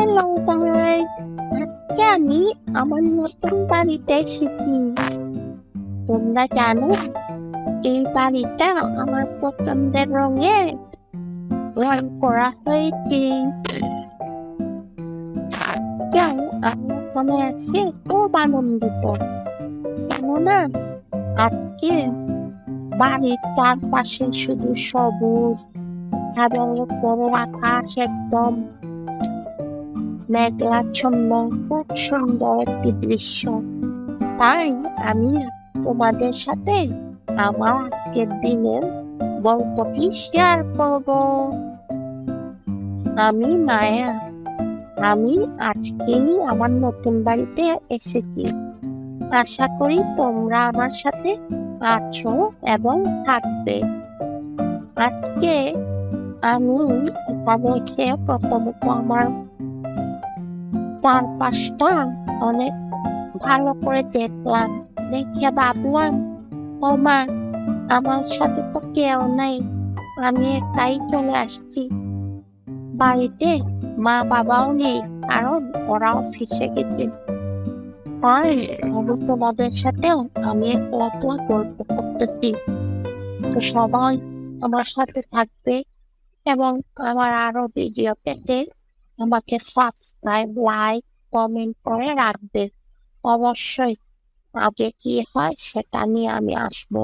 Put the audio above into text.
Hello guys, আজকে আমি আমার নতুন বাড়িতে এসেছি। তোমরা জানো এই বাড়িটা আমার পছন্দের রঙে রং করা হয়েছে। আজকেও আমি ওখানে আসি খুব আনন্দিত, কেননা আজকে বাড়ির চারপাশে শুধু সবুজ এবং বড় আকাশ, একদম মেঘাচ্ছন্ন, খুব সুন্দর একটি দৃশ্য। তাই আমি তোমাদের সাথে আমার আজকের দিনের গল্পটি শেয়ার করব। আমি মায়া। আমি আজকেই আমার নতুন বাড়িতে এসেছি। আশা করি তোমরা আমার সাথে আছো এবং থাকবে। আজকে আমি এখানে এসে প্রথমত আমার চারপাশটা অনেক ভালো করে দেখলাম। দেখে ভাবলাম, ও মা, আমার সাথে তো কেউ নাই, আমি একাই চলে আসছি। বাড়িতে মা বাবাও নেই, কারণ ওরা অফিসে গেছে। তাই আমি তোমাদের সাথেও আমি একলা গল্প করতেছি। তো সবাই আমার সাথে থাকবে এবং আমার আরো ভিডিও পেতে আমাকে সাবস্ক্রাইব, লাইক, কমেন্ট করে রাখবে। অবশ্যই আগে কি হয় সেটা নিয়ে আমি আসবো।